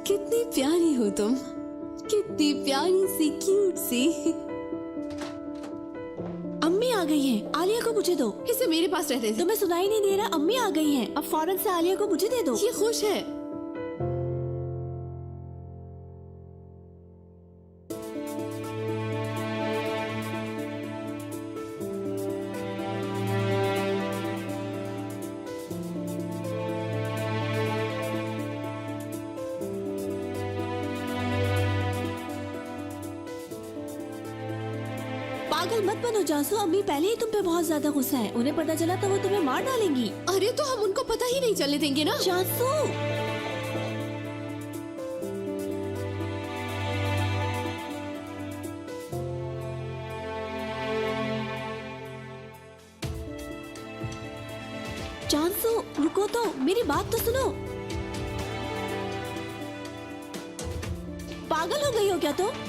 कितनी प्यारी हो तुम, कितनी प्यारी सी क्यूट सी। अम्मी आ गई हैं। आलिया को मुझे दो। इसे मेरे पास रहते थे। तुम्हें सुनाई नहीं दे रहा? अम्मी आ गई हैं। अब फौरन से आलिया को मुझे दे दो। ये खुश है। पागल मत बनो जासू, अम्मी पहले ही तुम पे बहुत ज्यादा गुस्सा है। उन्हें पता चला तो वो तुम्हें मार डालेंगी। अरे तो हम उनको पता ही नहीं चलने देंगे ना। जासू चांसू रुको तो, मेरी बात तो सुनो। पागल हो गई हो क्या तुम?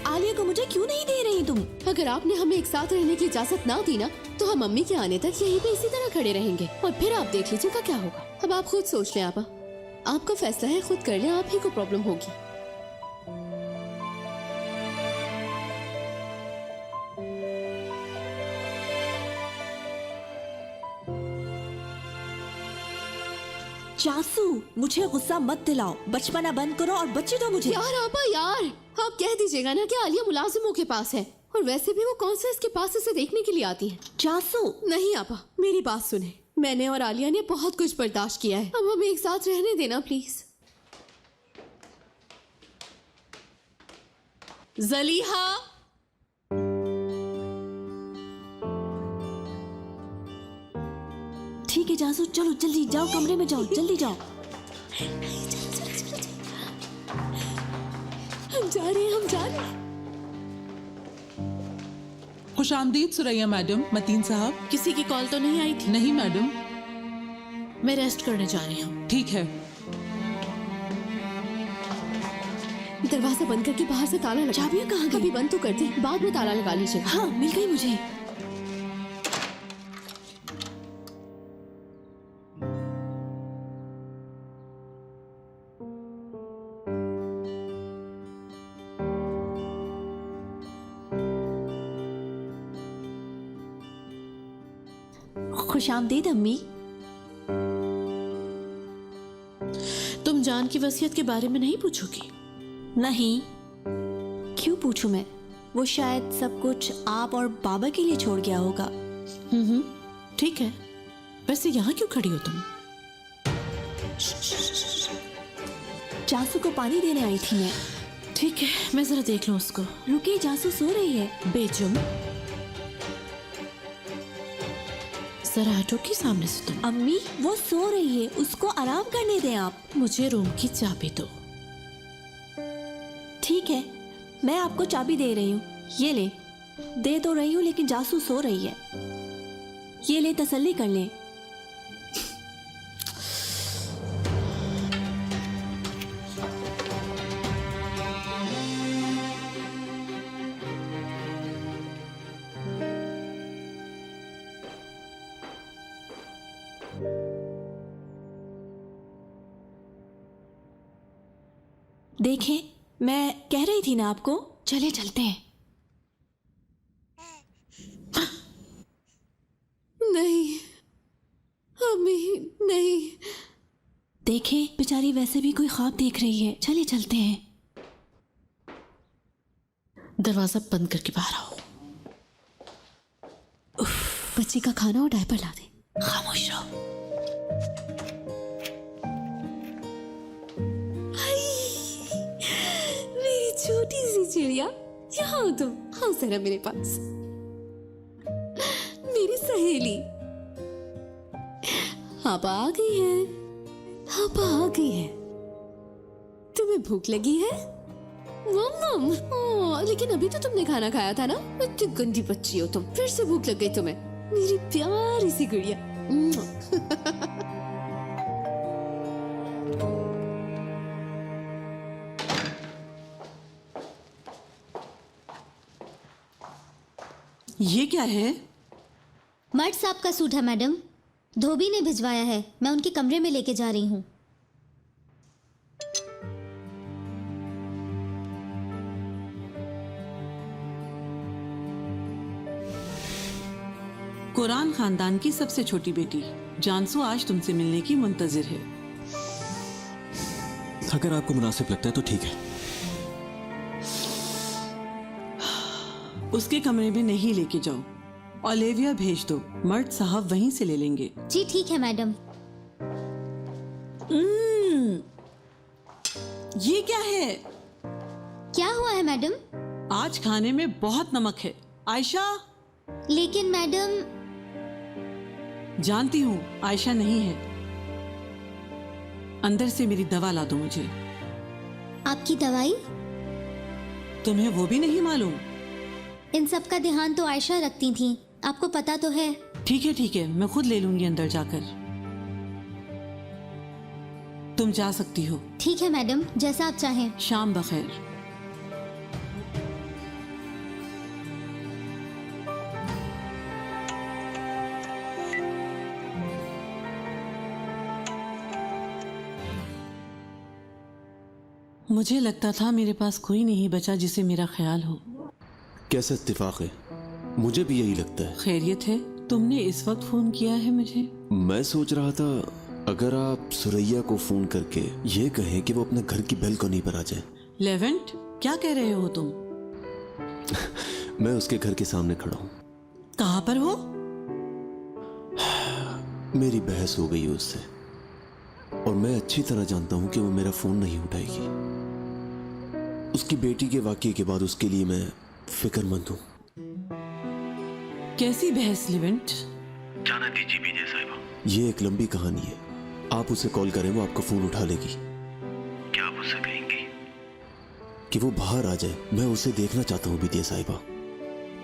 आलिया को मुझे क्यों नहीं दे रही तुम? अगर आपने हमें एक साथ रहने की इजाजत ना दी ना तो हम मम्मी के आने तक यहीं पे इसी तरह खड़े रहेंगे और फिर आप देख लीजिएगा क्या होगा। अब आप खुद सोच लें। आपा, आपका फैसला है, खुद कर लें, आप ही को प्रॉब्लम होगी। चासू मुझे गुस्सा मत दिलाओ, बचपना बंद करो और बच्चे दो मुझे। यार आपा यार, आप कह दीजिएगा ना कि आलिया मुलाजिमों के पास है, और वैसे भी वो कौन सा इसके पास इसे देखने के लिए आती है। चासू नहीं आपा, मेरी बात सुने। मैंने और आलिया ने बहुत कुछ बर्दाश्त किया है, अब हमें एक साथ रहने देना प्लीज। जलीहा, ठीक है जासू, चलो जल्दी जाओ, कमरे में जाओ, जल्दी जाओ। हम जा रहे हैं, हम जा रहे हैं। खुशामदीद सुरैया मैडम। मतीन साहब। किसी की कॉल तो नहीं आई थी? नहीं मैडम। मैं रेस्ट करने जा रही हूँ। ठीक है। दरवाजा बंद करके बाहर से ताला लगा। चाबियां कहाँ गई? अभी बंद तो कर दे, बाद में ताला लगा लीजिएगा। हाँ मिल गई मुझे। खुशामदीद अम्मी। तुम जान की वसीयत के बारे में नहीं पूछोगी? नहीं, क्यों पूछूं मैं? वो शायद सब कुछ आप और बाबा के लिए छोड़ गया होगा। ठीक है, वैसे यहाँ क्यों खड़ी हो तुम? जासू को पानी देने आई थी मैं। ठीक है, मैं जरा देख लूँ उसको। रुकिए, जासू सो रही है। बेजुम, जरा हटो की सामने से तुम। अम्मी वो सो रही है, उसको आराम करने दें आप। मुझे रूम की चाबी दो। ठीक है, मैं आपको चाबी दे रही हूँ, ये ले। दे तो रही हूँ लेकिन जासू सो रही है। ये ले, तसल्ली कर ले। देखें, मैं कह रही थी ना आपको। चले चलते हैं। नहीं अम्मी, नहीं। देखें, बेचारी वैसे भी कोई ख्वाब देख रही है। चले चलते हैं। दरवाजा बंद करके बाहर आओ। बच्ची का खाना और डायपर ला दे। खामोश रहो। मेरी छोटी सी चिड़िया, यहाँ हो तुम। आओ जरा मेरे पास, मेरी सहेली। आप आ गई है, आप आ गई है। तुम्हें भूख लगी है? मम्म, लेकिन अभी तो तुमने खाना खाया था ना। इतनी गंदी बच्ची हो तुम, फिर से भूख लग गई तुम्हें। मेरी प्यारी सी गुड़िया। ये क्या है? मर्द साहब का सूट है मैडम, धोबी ने भिजवाया है। मैं उनके कमरे में लेके जा रही हूँ। कुरान खानदान की सबसे छोटी बेटी जानसू आज तुमसे मिलने की मुंतजिर है। अगर आपको मुनासिब लगता है तो ठीक है। उसके कमरे में नहीं लेके जाओ, ओलिविया भेज दो, मर्द साहब वहीं से ले लेंगे। जी ठीक है मैडम। ये क्या है? क्या हुआ है मैडम? आज खाने में बहुत नमक है। आयशा। लेकिन मैडम। जानती हूँ आयशा नहीं है। अंदर से मेरी दवा ला दो मुझे। आपकी दवाई? तुम्हें वो भी नहीं मालूम? इन सब का ध्यान तो आयशा रखती थी, आपको पता तो है। ठीक है, मैं खुद ले लूंगी अंदर जाकर। तुम जा सकती हो। ठीक है मैडम, जैसा आप चाहें। शाम बखैर। मुझे लगता था मेरे पास कोई नहीं बचा जिसे मेरा ख्याल हो। कैसा इत्तेफाक है, मुझे भी यही लगता है। खैरियत है? तुमने इस वक्त फोन किया है मुझे? मैं सोच रहा था अगर आप सुरैया को फोन करके ये कहें कि वो अपने घर की बैल्कनी पर आ जाए। लेवेंट, क्या कह रहे हो तुम? मैं उसके घर के सामने खड़ा हूँ। कहाँ पर हो? मेरी बहस हो गई उससे और मैं अच्छी तरह जानता हूँ कि वो मेरा फोन नहीं उठाएगी। उसकी बेटी के वाकये के बाद उसके लिए मैं फिक्रमंद हूँ। कैसी बहस लेवेंट? जाना दीजिए विजय साहिबा, ये एक लंबी कहानी है। आप उसे कॉल करें, वो आपका फोन उठा लेगी। क्या आप उसे कहेंगे कि वो बाहर आ जाए? मैं उसे देखना चाहता हूँ विजय साहिबा।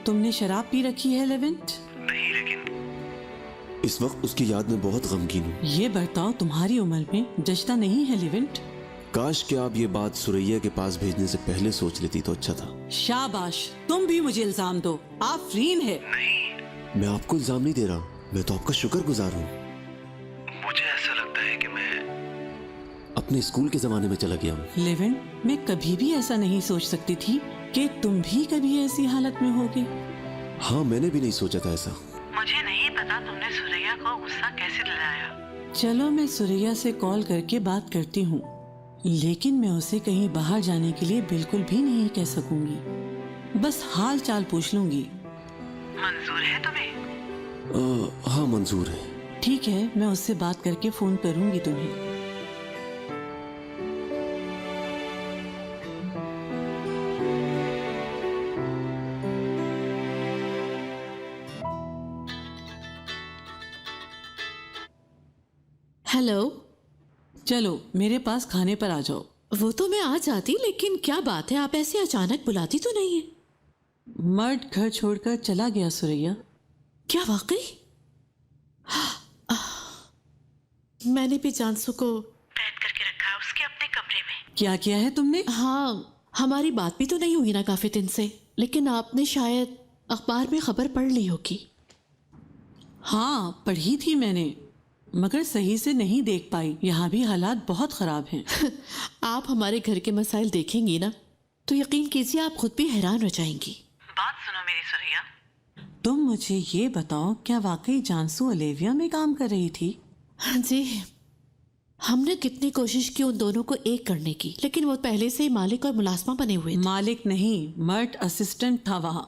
तुमने शराब पी रखी है लेवेंट? नहीं, लेकिन इस वक्त उसकी याद में बहुत गमगीन हूँ। ये बर्ताव तुम्हारी उम्र में जचता नहीं है लेवेंट। काश कि आप ये बात सुरैया के पास भेजने से पहले सोच लेती तो अच्छा था। शाबाश, तुम भी मुझे इल्जाम दो। आफरीन है। नहीं, मैं आपको इल्जाम नहीं दे रहा, मैं तो आपका शुक्रगुजार हूँ। मुझे ऐसा लगता है कि मैं अपने स्कूल के जमाने में चला गया हूँ। लेवेंट, मैं कभी भी ऐसा नहीं सोच सकती थी कि तुम भी कभी ऐसी हालत में होगे। हाँ, मैंने भी नहीं सोचा था ऐसा। मुझे नहीं पता तुमने सुरैया को गुस्सा कैसे दिलाया। चलो, मैं सुरैया से कॉल करके बात करती हूँ, लेकिन मैं उसे कहीं बाहर जाने के लिए बिल्कुल भी नहीं कह सकूंगी। बस हाल चाल पूछ लूंगी। मंजूर है तुम्हें? हाँ, मंजूर है। ठीक है, मैं उससे बात करके फोन करूंगी तुम्हें। हेलो। चलो मेरे पास खाने पर आ जाओ। वो तो मैं आ जाती, लेकिन क्या बात है, आप ऐसे अचानक बुलाती तो नहीं है। मर्द घर छोड़कर चला गया सुरैया। क्या वाकई? मैंने भी जानसू को कैद करके रखा है उसके अपने कमरे में। क्या किया है तुमने? हाँ, हमारी बात भी तो नहीं हुई ना काफी दिन से, लेकिन आपने शायद अखबार में खबर पढ़ ली होगी। हाँ, पढ़ी थी मैंने, मगर सही से नहीं देख पाई। यहाँ भी हालात बहुत खराब हैं। आप हमारे घर के मसाइल देखेंगी ना तो यकीन कीजिए आप खुद भी हैरान हो जाएंगी। बात सुनो मेरी सुरैया। तुम मुझे ये बताओ, क्या वाकई जानसू ओलिविया में काम कर रही थी? हाँ जी, हमने कितनी कोशिश की उन दोनों को एक करने की, लेकिन वो पहले से ही मालिक और मुलाजमा बने हुए थे। मालिक नहीं, मर्द असिस्टेंट था वहाँ।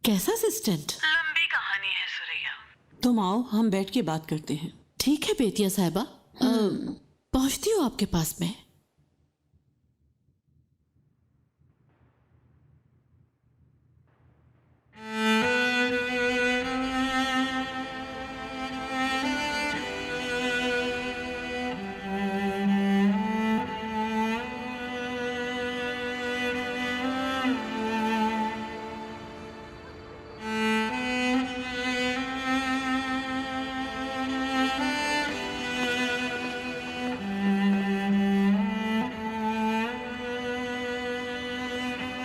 कैसा असिस्टेंट? लंबी कहानी है सुरैया। तुम आओ, हम बैठ के बात करते हैं। ठीक है बेतिया साहिबा, पहुंचती हूँ आपके पास में।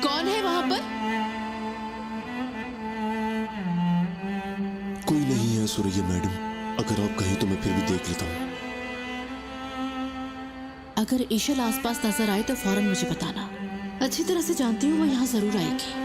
कौन है वहां पर? कोई नहीं है सुरैया मैडम, अगर आप कहें तो मैं फिर भी देख लेता हूँ। अगर ईशल आसपास नजर आए तो फौरन मुझे बताना। अच्छी तरह से जानती हूँ वो यहाँ जरूर आएगी।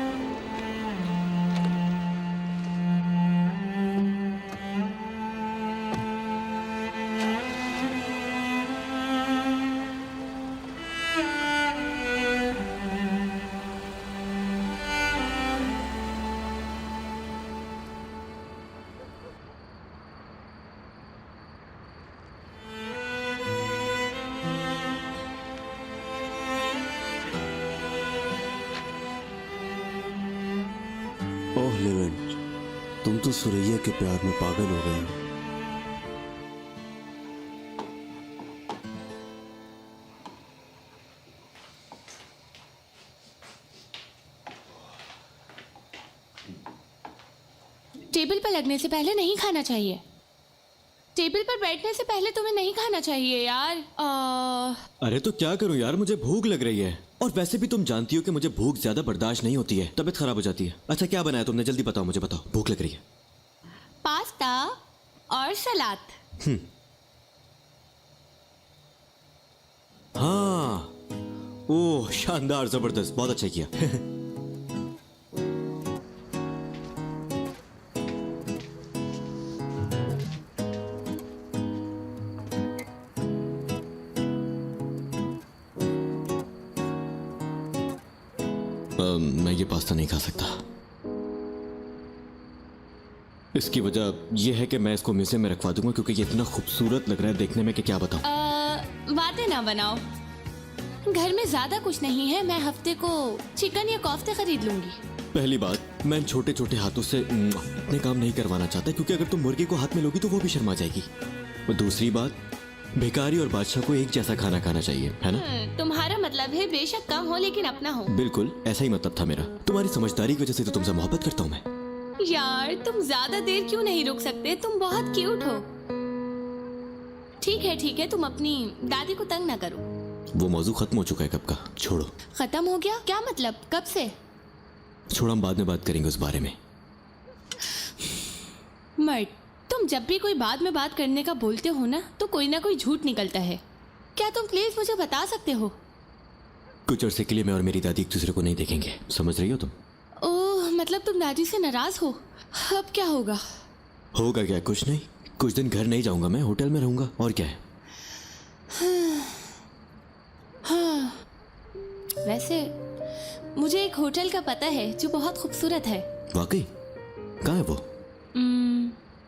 इररिलेवेंट, तुम तो सुरैया के प्यार में पागल हो गई हो। टेबल पर लगने से पहले नहीं खाना चाहिए। टेबल पर बैठने से पहले तुम्हें नहीं खाना चाहिए यार। अरे तो क्या करूं यार, मुझे भूख लग रही है। और वैसे भी तुम जानती हो कि मुझे भूख ज्यादा बर्दाश्त नहीं होती है, तबीयत खराब हो जाती है। अच्छा क्या बनाया तुमने, जल्दी बताओ, मुझे बताओ, भूख लग रही है। पास्ता और सलाद। हाँ, ओह शानदार, जबरदस्त, बहुत अच्छा किया। मैं ये पास्ता नहीं खा सकता। इसकी वजह यह है कि मैं इसको म्यूजियम में रखवा दूंगा, क्योंकि ये इतना खूबसूरत लग रहा है देखने में कि क्या बताऊं। बातें ना बनाओ, घर में ज्यादा कुछ नहीं है। मैं हफ्ते को चिकन या कोफ्ते खरीद लूंगी। पहली बात, मैं छोटे छोटे हाथों से इतने काम नहीं करवाना चाहता, क्योंकि अगर तुम मुर्गी को हाथ में लोगी तो वो भी शर्मा जाएगी। और दूसरी बात, भिखारी और बादशाह को एक जैसा खाना खाना चाहिए, है ना? तुम्हारा मतलब है बेशक कम हो लेकिन अपना हो। बिल्कुल ऐसा ही मतलब था मेरा। तुम्हारी समझदारी की वजह से तो तुमसे मोहब्बत करता हूँ मैं। यार तुम ज्यादा देर क्यों नहीं रुक सकते? तुम बहुत क्यूट हो। ठीक है, तुम अपनी दादी को तंग ना करो। वो मौजू खत्म हो चुका है कब का, छोड़ो। खत्म हो गया? क्या मतलब, कब से? छोड़ो, हम बाद में बात करेंगे उस बारे में। मर्द, तुम जब भी कोई बाद में बात करने का बोलते हो ना कोई झूठ निकलता है। क्या तुम प्लीज मुझे बता सकते हो? कुछ अरसे के लिए मैं और मेरी दादी एक दूसरे को नहीं देखेंगे, समझ रही हो तुम? ओह, मतलब तुम दादी से नाराज हो? अब क्या होगा? होगा क्या, कुछ नहीं। कुछ दिन घर नहीं जाऊंगा, मैं होटल में रहूंगा, और क्या है। हाँ, वैसे मुझे एक होटल का पता है जो बहुत खूबसूरत है। वाकई? कहाँ है वो?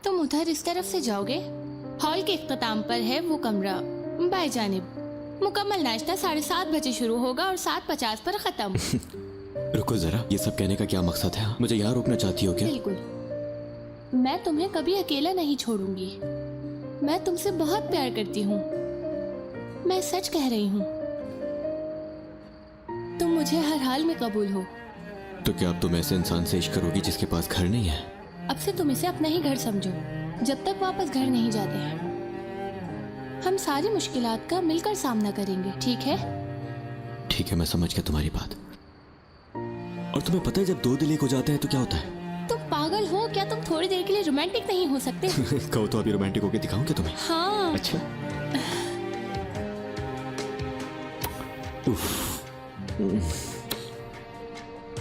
तुम उधर इस तरफ से जाओगे, हॉल के इख्तिताम पर है वो कमरा, बाएं जानिब। मुकम्मल नाश्ता 7:30 बजे शुरू होगा और 7:50 पर खत्म। रुको जरा, ये सब कहने का क्या मकसद है? मुझे यहाँ रोकना चाहती हो क्या? बिल्कुल, मैं तुम्हें कभी अकेला नहीं छोड़ूंगी। मैं तुमसे बहुत प्यार करती हूँ, मैं सच कह रही हूँ। तुम मुझे हर हाल में कबूल हो। तो क्या अब तुम ऐसे इंसान से इश्क करोगी जिसके पास घर नहीं है? अब से तुम इसे अपना ही घर समझो, जब तक वापस घर नहीं जाते हैं। हम सारी मुश्किलात का मिलकर सामना करेंगे, ठीक है? ठीक है, मैं समझ गया तुम्हारी बात। और तुम्हें पता है जब दो दिल एक हो जाते हैं तो क्या होता है? तुम पागल हो क्या? तुम थोड़ी देर के लिए रोमांटिक नहीं हो सकते? कहो तो अभी रोमांटिक होके दिखाऊं क्या तुम्हें? हाँ। अच्छा।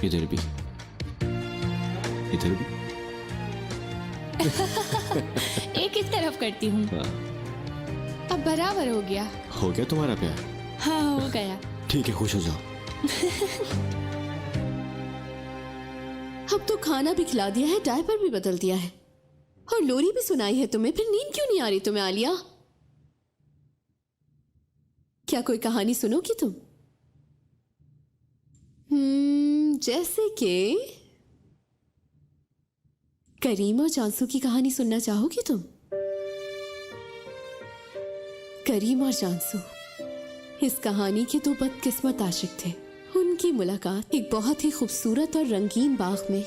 इधर भी, इधर भी। एक इस तरफ करती हूँ। हाँ। अब बराबर हो गया। हो गया तुम्हारा प्यार? हाँ, हो गया। ठीक है, खुश हो जाओ। अब तो खाना भी खिला दिया है, डायपर भी बदल दिया है और लोरी भी सुनाई है तुम्हें, फिर नींद क्यों नहीं आ रही तुम्हें आलिया? क्या कोई कहानी सुनोगी तुम? जैसे कि करीम और जानसू की कहानी सुनना चाहोगी तुम? करीम और जानसू इस कहानी के दो बदकिस्मत आशिक थे। उनकी मुलाकात एक बहुत ही खूबसूरत और रंगीन बाग में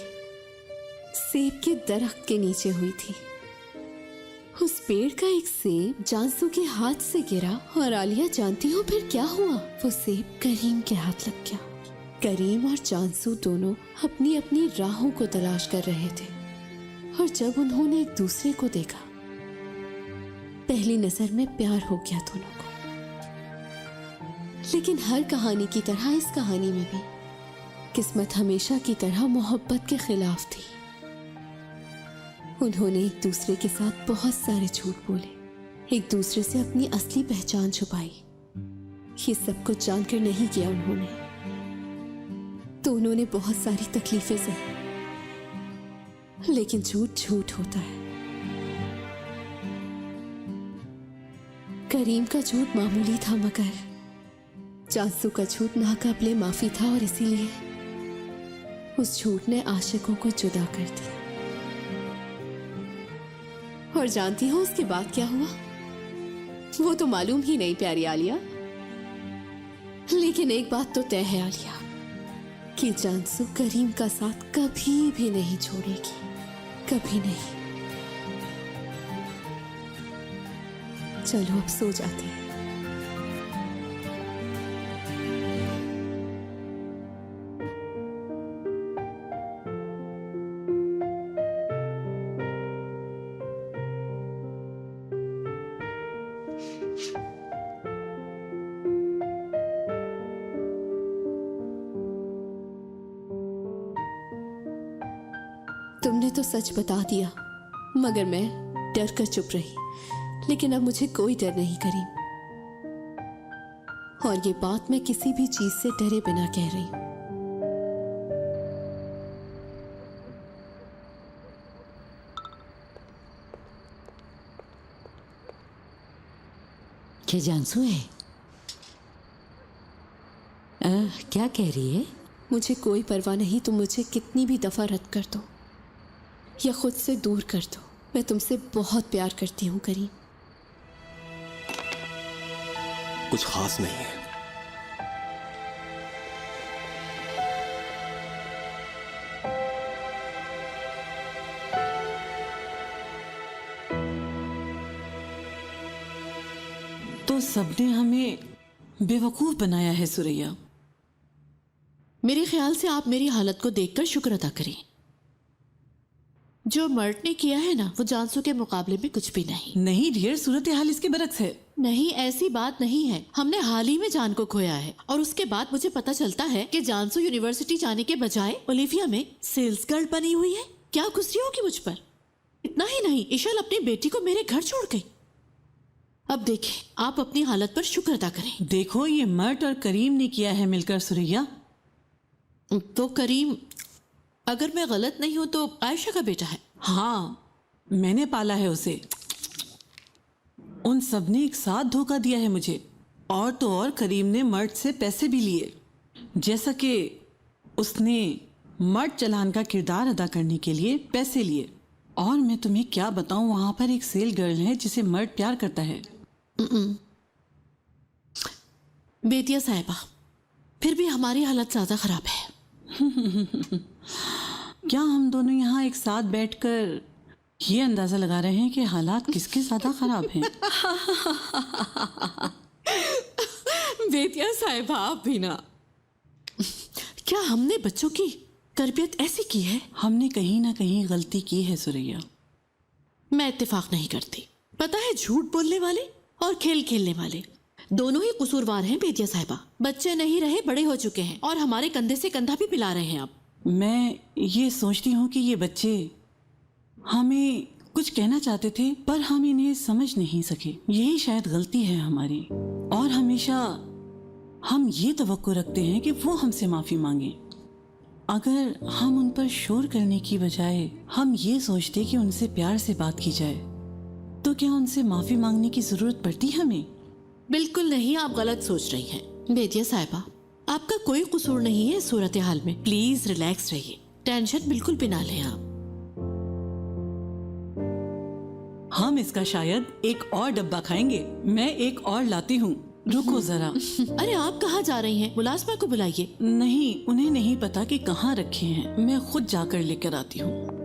सेब के दरख्त के नीचे हुई थी। उस पेड़ का एक सेब जानसू के हाथ से गिरा और आलिया जानती हो फिर क्या हुआ? वो सेब करीम के हाथ लग गया। करीम और जानसू दोनों अपनी अपनी राहों को तलाश कर रहे थे और जब उन्होंने एक दूसरे को देखा, पहली नजर में प्यार हो गया दोनों को। लेकिन हर कहानी की तरह इस कहानी में भी किस्मत हमेशा की तरह मोहब्बत के खिलाफ थी। उन्होंने एक दूसरे के साथ बहुत सारे झूठ बोले, एक दूसरे से अपनी असली पहचान छुपाई। ये सब कुछ जानकर नहीं किया उन्होंने, तो उन्होंने बहुत सारी तकलीफें सही। लेकिन झूठ झूठ होता है। करीम का झूठ मामूली था, मगर जानसू का झूठ नाकाबिले माफी था और इसीलिए उस झूठ ने आशिकों को जुदा कर दिया। और जानती हो उसके बाद क्या हुआ? वो तो मालूम ही नहीं प्यारी आलिया। लेकिन एक बात तो तय है आलिया कि जानसू करीम का साथ कभी भी नहीं छोड़ेगी, कभी नहीं। चलो अब सो जाते हैं। तुमने तो सच बता दिया, मगर मैं डर कर चुप रही। लेकिन अब मुझे कोई डर नहीं करीम, और ये बात मैं किसी भी चीज से डरे बिना कह रही हूं। क्या जानसू है? क्या कह रही है? मुझे कोई परवाह नहीं, तुम मुझे कितनी भी दफा रद्द कर दो या खुद से दूर कर दो, मैं तुमसे बहुत प्यार करती हूँ करीम। कुछ खास नहीं है। तो सबने हमें बेवकूफ बनाया है सुरैया। मेरे ख्याल से आप मेरी हालत को देखकर शुक्र अदा करें। जो मर्ट ने किया है ना, वो जानसू के मुकाबले में कुछ भी नहीं। नहीं डियर, सूरत हाल इसके बरक्स है। नहीं, ऐसी बात नहीं है। हमने हाल ही में जान को खोया है, और उसके बाद मुझे पता चलता है कि जानसू यूनिवर्सिटी जाने के बजाय ओलिविया में सेल्स गर्ल बनी हुई है। क्या गुस्से होगी मुझ पर? इतना ही नहीं, इशल अपनी बेटी को मेरे घर छोड़ गई। अब देखें, आप अपनी हालत पर शुक्र अदा करें। देखो, ये मर्ट और करीम ने किया है मिलकर सुरैया। तो करीम, अगर मैं गलत नहीं हूं तो आयशा का बेटा है। हाँ, मैंने पाला है उसे। उन सब ने एक साथ धोखा दिया है मुझे। और तो और करीम ने मर्ट से पैसे भी लिए, जैसा कि उसने मर्ट चलान का किरदार अदा करने के लिए पैसे लिए। और मैं तुम्हें क्या बताऊं, वहां पर एक सेल गर्ल है जिसे मर्ट प्यार करता है। बेतिया साहिबा, फिर भी हमारी हालत ज्यादा खराब है। क्या हम दोनों यहाँ एक साथ बैठकर ये अंदाजा लगा रहे हैं कि हालात किसके ज्यादा खराब हैं? बेतिया साहिबा, आप भी ना। क्या हमने बच्चों की तरबियत ऐसी की है? हमने कहीं ना कहीं गलती की है सुरैया। मैं इत्तेफाक नहीं करती। पता है, झूठ बोलने वाले और खेल खेलने वाले दोनों ही कसूरवार हैं बेतिया साहिबा। बच्चे नहीं रहे, बड़े हो चुके हैं, और हमारे कंधे से कंधा भी पिला रहे हैं आप। मैं ये सोचती हूँ कि ये बच्चे हमें कुछ कहना चाहते थे, पर हम इन्हें समझ नहीं सके। यही शायद गलती है हमारी। और हमेशा हम ये तवक्को रखते हैं कि वो हमसे माफ़ी मांगे। अगर हम उन पर शोर करने की बजाय हम ये सोचते कि उनसे प्यार से बात की जाए, तो क्या उनसे माफ़ी मांगने की ज़रूरत पड़ती हमें? बिल्कुल नहीं, आप गलत सोच रही हैं बेतिया साहिबा। आपका कोई कसूर नहीं है सूरत हाल में। प्लीज रिलैक्स रहिए, टेंशन बिल्कुल भी ना लें आप। हम इसका शायद एक और डब्बा खाएंगे। मैं एक और लाती हूँ, रुको जरा। अरे आप कहाँ जा रही हैं? मुलाजमा को बुलाइए। नहीं, उन्हें नहीं पता कि कहाँ रखे हैं। मैं खुद जाकर लेकर आती हूँ।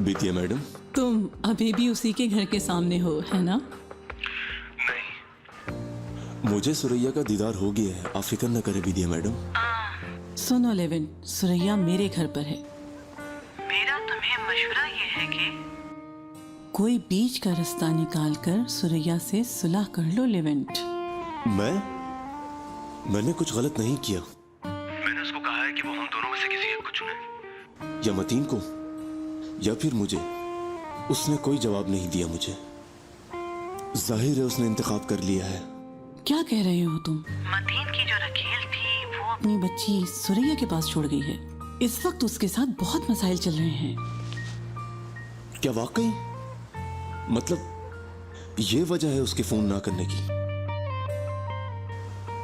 बितिया मैडम, तुम अभी भी उसी के घर के सामने हो, है ना? मुझे सुरैया का दीदार हो गया है, आप फिक्र न करें बितिया मैडम। सुनो लेविन, सुरैया मेरे घर पर है। मेरा तुम्हें मशवरा ये है कि कोई बीच का रास्ता निकाल कर सुरैया से सुलह कर लो लेवेंट। मैंने कुछ गलत नहीं किया। मैंने उसको कहा है कि वो हम दोनों में से किसी एक को चुने। या मतीन को या फिर मुझे। उसने कोई जवाब नहीं दिया मुझे। जाहिर है उसने इंतखाब कर लिया है। क्या कह रहे हो तुम? मतीन की जो रखील थी वो अपनी बच्ची सुरैया के पास छोड़ गई है। इस वक्त उसके साथ बहुत मसाइल चल रहे हैं। क्या वाकई? मतलब ये वजह है उसके फोन ना करने की?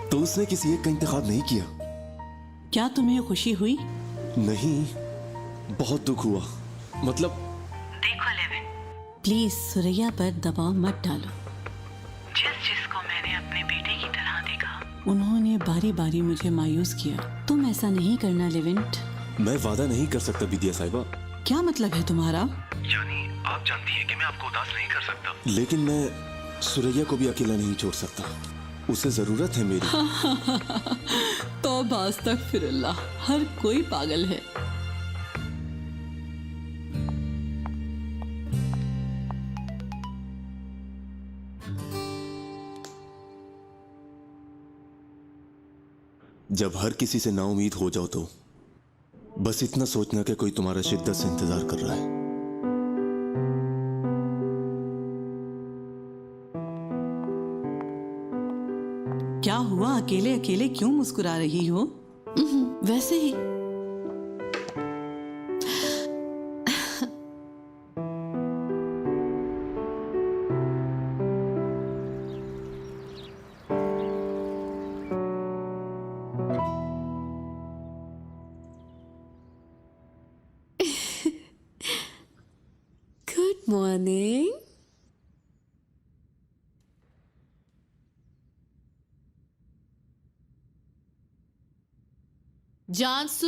तो उसने किसी एक का इंतखाब नहीं किया? क्या तुम्हें खुशी हुई? नहीं, बहुत दुख हुआ। मतलब देखो लेविन, प्लीज सुरैया पर दबाव मत डालो। जिसको मैंने अपने बेटे की तरह देखा, उन्होंने बारी बारी मुझे मायूस किया। तुम ऐसा नहीं करना लेविंट। मैं वादा नहीं कर सकता विद्या साहिबा। क्या मतलब है तुम्हारा? यानी आप जानती हैं कि मैं आपको उदास नहीं कर सकता। लेकिन मैं सुरैया को भी अकेला नहीं छोड़ सकता। उसे जरूरत है मेरी। तौबा अस्तगफिरुल्लाह, हर कोई पागल है। जब हर किसी से नाउमीद हो जाओ तो बस इतना सोचना कि कोई तुम्हारा शिद्दत से इंतजार कर रहा है। क्या हुआ? अकेले अकेले क्यों मुस्कुरा रही हो? वैसे ही। Good morning. जानसू,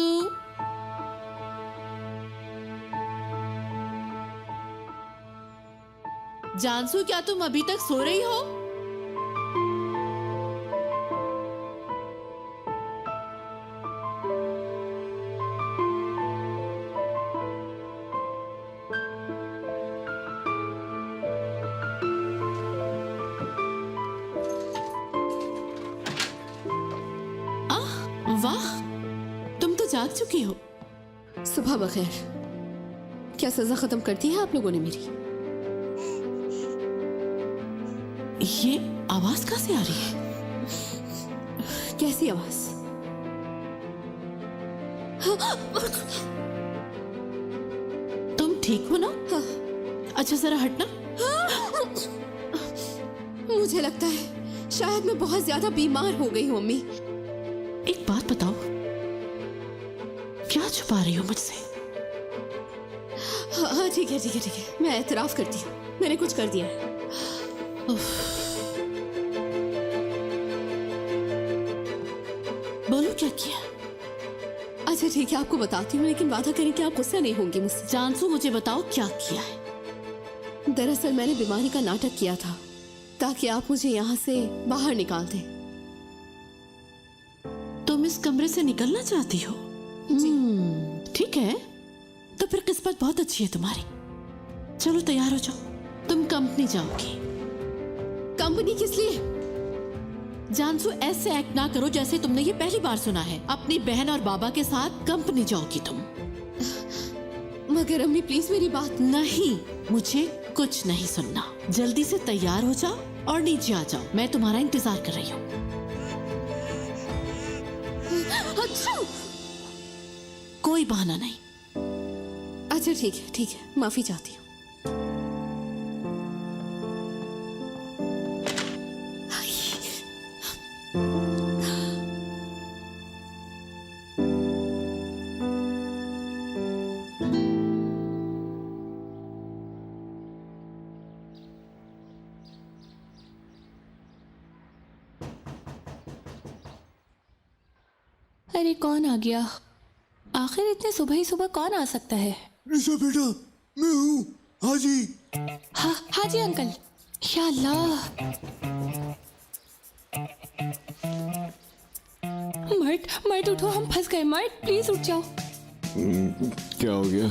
जानसू, क्या तुम अभी तक सो रही हो? वाह, तुम तो जाग चुकी हो। सुबह बखैर। क्या सजा खत्म करती है आप लोगों ने मेरी? ये आवाज कहाँ से आ रही है? कैसी आवाज? तुम ठीक हो ना? हाँ। अच्छा जरा हटना। मुझे लगता है शायद मैं बहुत ज्यादा बीमार हो गई हूँ अम्मी। एक बात बताओ, क्या छुपा रही हो मुझसे? हाँ ठीक है ठीक है ठीक है, मैं एतराफ करती हूँ, मैंने कुछ कर दिया है। बोलो क्या किया? अच्छा ठीक है, आपको बताती हूँ, लेकिन वादा करें कि आप गुस्सा नहीं होंगी मुझसे। जानसू, मुझे बताओ क्या किया है? दरअसल मैंने बीमारी का नाटक किया था ताकि आप मुझे यहाँ से बाहर निकाल दें। तुम इस कमरे से निकलना चाहती हो? ठीक है, तो फिर किस्मत बहुत अच्छी है तुम्हारी। चलो तैयार हो जाओ, तुम कंपनी जाओगी। कंपनी किस लिए? जानसू, ऐसे एक्ट ना करो जैसे तुमने ये पहली बार सुना है। अपनी बहन और बाबा के साथ कंपनी जाओगी तुम। मगर अम्मी प्लीज मेरी बात। नहीं, मुझे कुछ नहीं सुनना। जल्दी से तैयार हो जाओ और नीचे आ जाओ, मैं तुम्हारा इंतजार कर रही हूँ। अच्छा, कोई बहाना नहीं। अच्छा ठीक है, माफी चाहती हूँ। अरे कौन आ गया? आखिर इतने सुबह ही सुबह कौन आ सकता है? निशा बेटा, मैं हूँ हाजी। हाँ हाजी अंकल। या अल्लाह। मर्द उठो, हम फंस गए। मर्द प्लीज उठ जाओ। क्या हो गया?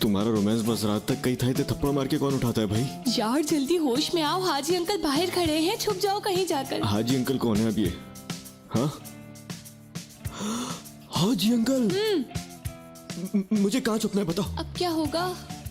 तुम्हारा रोमांस बस रात तक कहीं था, इतने थप्पड़ मार के कौन उठाता है भाई? यार जल्दी होश में आओ, हाजी अंकल बाहर खड़े हैं, छुप जाओ कहीं जाकर। हाजी अंकल कौन है अब ये? हाँ, हाजी अंकल। मुझे कहाँ छुपना है बताओ। अब क्या होगा?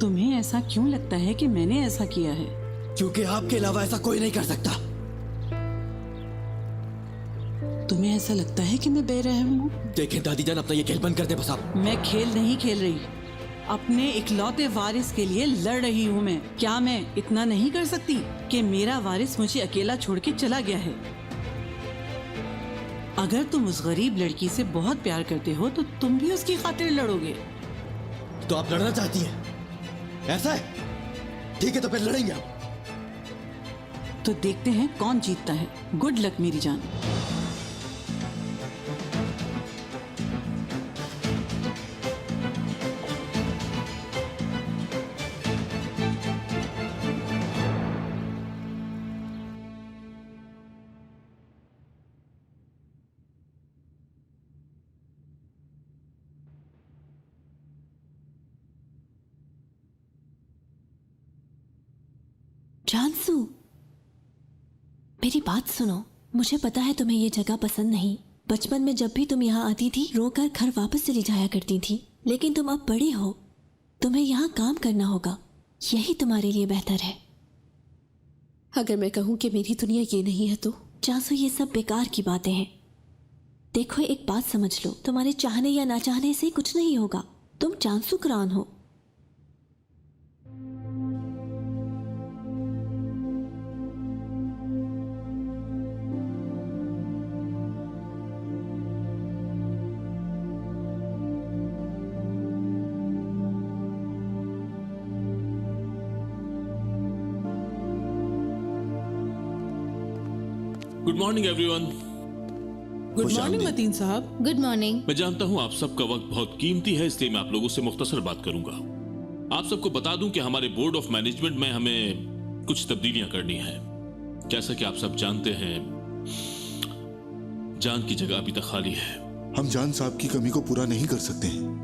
तुम्हें ऐसा क्यों लगता है कि मैंने ऐसा किया है? क्योंकि आपके अलावा ऐसा कोई नहीं कर सकता। तुम्हें ऐसा लगता है कि मैं बेरहम हूँ? देखें दादी जान, अपना ये खेल बंद कर दे बस आप। मैं खेल नहीं खेल रही, अपने इकलौते वारिस के लिए लड़ रही हूँ मैं। क्या मैं इतना नहीं कर सकती कि मेरा वारिस मुझे अकेला छोड़ के चला गया है? अगर तुम उस गरीब लड़की से बहुत प्यार करते हो तो तुम भी उसकी खातिर लड़ोगे। तो आप लड़ना चाहती हैं? ऐसा है? ठीक है, तो फिर लड़ेंगे आप। तो देखते हैं कौन जीतता है। गुड लक मेरी जान। जानसू, मेरी बात सुनो। मुझे पता है तुम्हें ये जगह पसंद नहीं। बचपन में जब भी तुम यहाँ आती थी रोकर घर वापस चली जाया करती थी, लेकिन तुम अब बड़ी हो, तुम्हें यहाँ काम करना होगा। यही तुम्हारे लिए बेहतर है। अगर मैं कहूँ कि मेरी दुनिया ये नहीं है तो? जानसू, ये सब बेकार की बातें हैं। देखो, एक बात समझ लो, तुम्हारे चाहने या ना चाहने से कुछ नहीं होगा। तुम जानसू कुरान हो। Good morning everyone. Good morning Mateen साहब। Good morning. मैं जानता हूं आप सबका वक्त बहुत कीमती है, इसलिए मैं आप लोगों से मुख्तसर बात करूंगा। आप सबको बता दूं कि हमारे बोर्ड ऑफ मैनेजमेंट में हमें कुछ तब्दीलियां करनी है। जैसा कि आप सब जानते हैं, जान की जगह अभी तक खाली है। हम जान साहब की कमी को पूरा नहीं कर सकते हैं।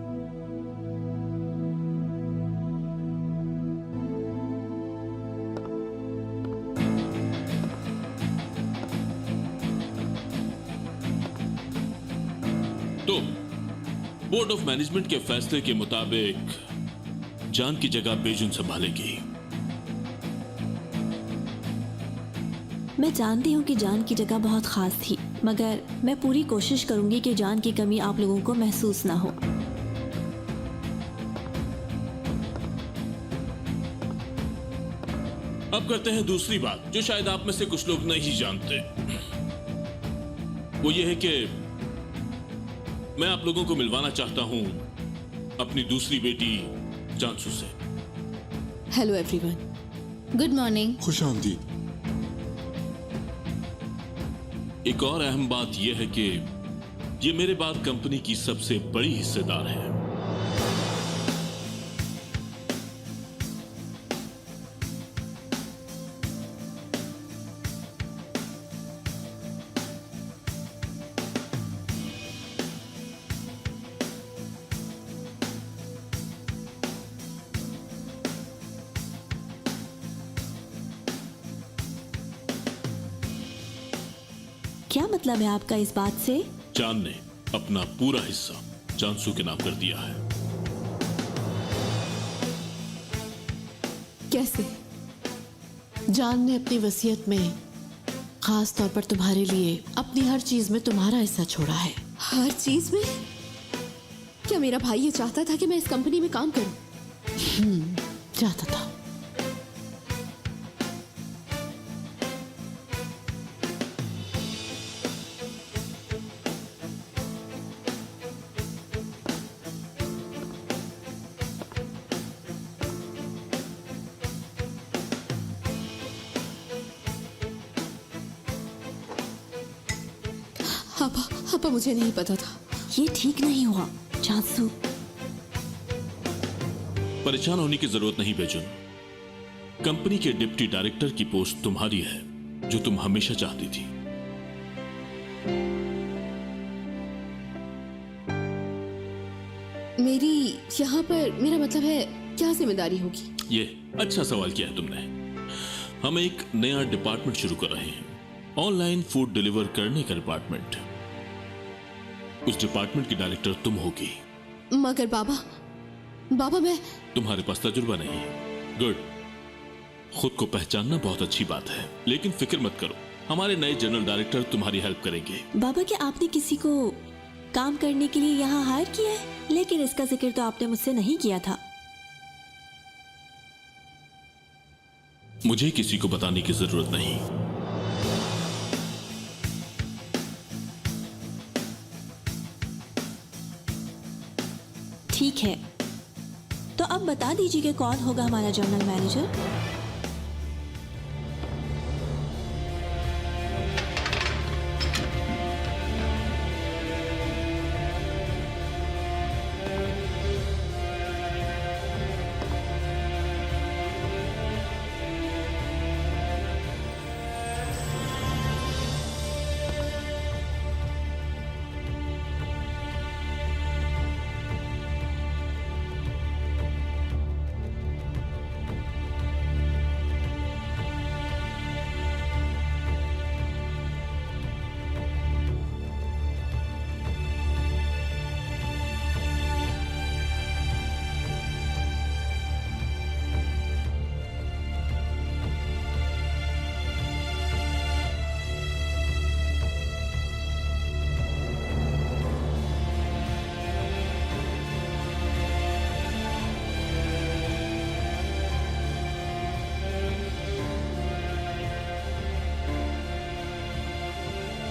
तो बोर्ड ऑफ मैनेजमेंट के फैसले के मुताबिक जान की जगह बेजुन संभालेगी। मैं जानती हूँ कि जान की जगह बहुत खास थी, मगर मैं पूरी कोशिश करूंगी कि जान की कमी आप लोगों को महसूस ना हो। अब करते हैं दूसरी बात, जो शायद आप में से कुछ लोग नहीं जानते। वो ये है कि मैं आप लोगों को मिलवाना चाहता हूं अपनी दूसरी बेटी जानसू से। Hello everyone. Good morning. खुश आमदीद। एक और अहम बात यह है कि ये मेरे बाद कंपनी की सबसे बड़ी हिस्सेदार है। क्या मतलब है आपका इस बात से? जान ने अपना पूरा हिस्सा जानसू के नाम कर दिया है। कैसे? जान ने अपनी वसीयत में खास तौर पर तुम्हारे लिए अपनी हर चीज में तुम्हारा हिस्सा छोड़ा है। हर चीज में? क्या मेरा भाई ये चाहता था कि मैं इस कंपनी में काम करूं? चाहता था। पापा मुझे नहीं पता था। ये ठीक नहीं हुआ जानसू। परेशान होने की जरूरत नहीं बेजुन। कंपनी के डिप्टी डायरेक्टर की पोस्ट तुम्हारी है, जो तुम हमेशा चाहती थी। मेरी यहाँ पर, मेरा मतलब है, क्या जिम्मेदारी होगी? ये अच्छा सवाल किया है तुमने। हम एक नया डिपार्टमेंट शुरू कर रहे हैं, ऑनलाइन फूड डिलीवर करने का डिपार्टमेंट। उस डिपार्टमेंट की डायरेक्टर तुम होगी। मगर बाबा, बाबा मैं तुम्हारे पास तजुर्बा नहीं है। गुड, खुद को पहचानना बहुत अच्छी बात है, लेकिन फिक्र मत करो, हमारे नए जनरल डायरेक्टर तुम्हारी हेल्प करेंगे। बाबा, क्या आपने किसी को काम करने के लिए यहाँ हायर किया है? लेकिन इसका जिक्र तो आपने मुझसे नहीं किया था। मुझे किसी को बताने की जरूरत नहीं। ठीक है, तो अब बता दीजिए कि कौन होगा हमारा जनरल मैनेजर।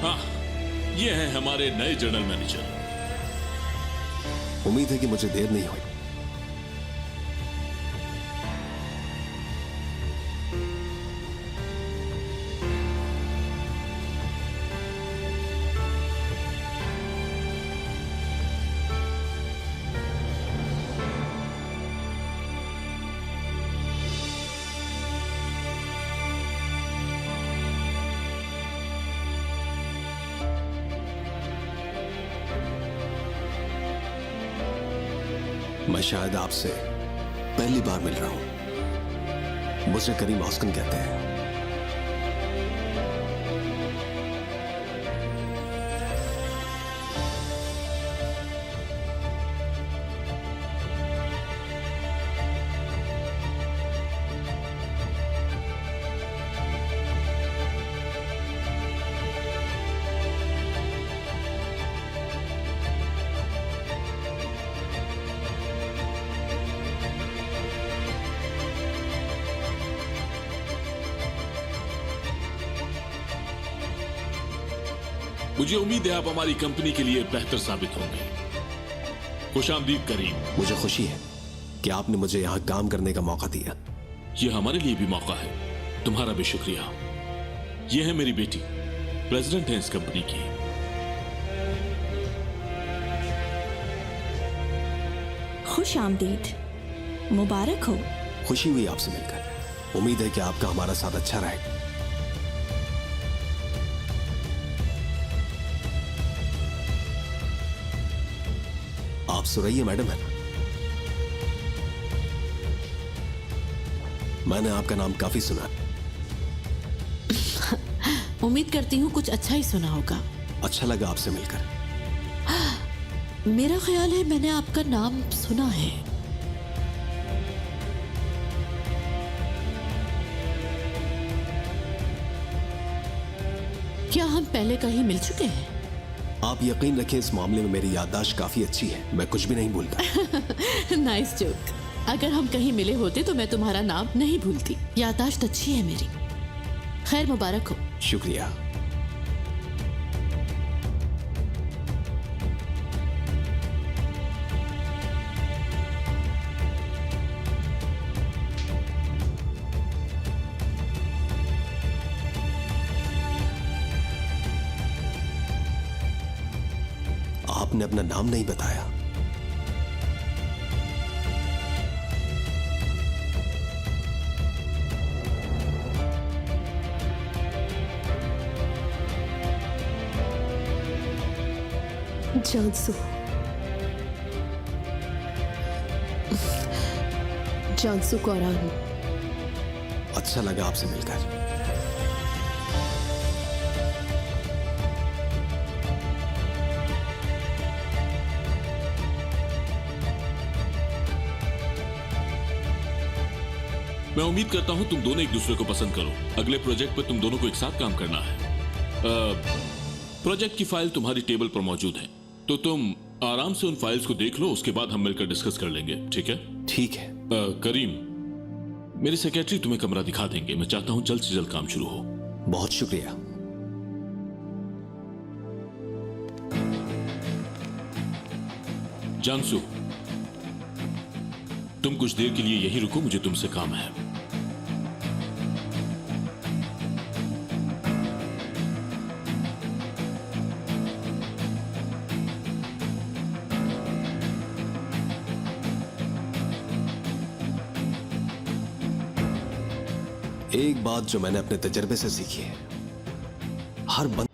हाँ, ये है हमारे नए जनरल मैनेजर। उम्मीद है कि मुझे देर नहीं हुई। मैं शायद आपसे पहली बार मिल रहा हूं। मुझे करीम ऑस्कन कहते हैं। मुझे उम्मीद है आप हमारी कंपनी के लिए बेहतर साबित होंगे। खुशामदीद करीम। मुझे खुशी है कि आपने मुझे यहाँ काम करने का मौका दिया। यह हमारे लिए भी मौका है। तुम्हारा भी शुक्रिया। यह है मेरी बेटी, प्रेसिडेंट है इस कंपनी की। खुश आमदीद, मुबारक हो। खुशी हुई आपसे मिलकर। उम्मीद है कि आपका हमारा साथ अच्छा रहेगा। आप सुरैया मैडम है ना? मैंने आपका नाम काफी सुना। उम्मीद करती हूँ कुछ अच्छा ही सुना होगा। अच्छा लगा आपसे मिलकर। मेरा ख्याल है मैंने आपका नाम सुना है। क्या हम पहले कहीं मिल चुके हैं? आप यकीन रखें, इस मामले में मेरी याददाश्त काफी अच्छी है। मैं कुछ भी नहीं भूलता। Nice joke. अगर हम कहीं मिले होते तो मैं तुम्हारा नाम नहीं भूलती। याददाश्त अच्छी है मेरी। खैर, मुबारक हो। शुक्रिया। आपने अपना नाम नहीं बताया। जानसू। जानसू कौरान। अच्छा लगा आपसे मिलकर। मैं उम्मीद करता हूं तुम दोनों एक दूसरे को पसंद करो। अगले प्रोजेक्ट पर तुम दोनों को एक साथ काम करना है। प्रोजेक्ट की फाइल तुम्हारी टेबल पर मौजूद है, तो तुम आराम से उन फाइल्स को देख लो, उसके बाद हम मिलकर डिस्कस कर लेंगे, ठीक है? ठीक है। करीम, मेरे सेक्रेटरी तुम्हें कमरा दिखा देंगे। मैं चाहता हूं जल्द से जल्द काम शुरू हो। बहुत शुक्रिया। जानसू, तुम कुछ देर के लिए यहीं रुको, मुझे तुमसे काम है। एक बात जो मैंने अपने तजर्बे से सीखी है, हर बंद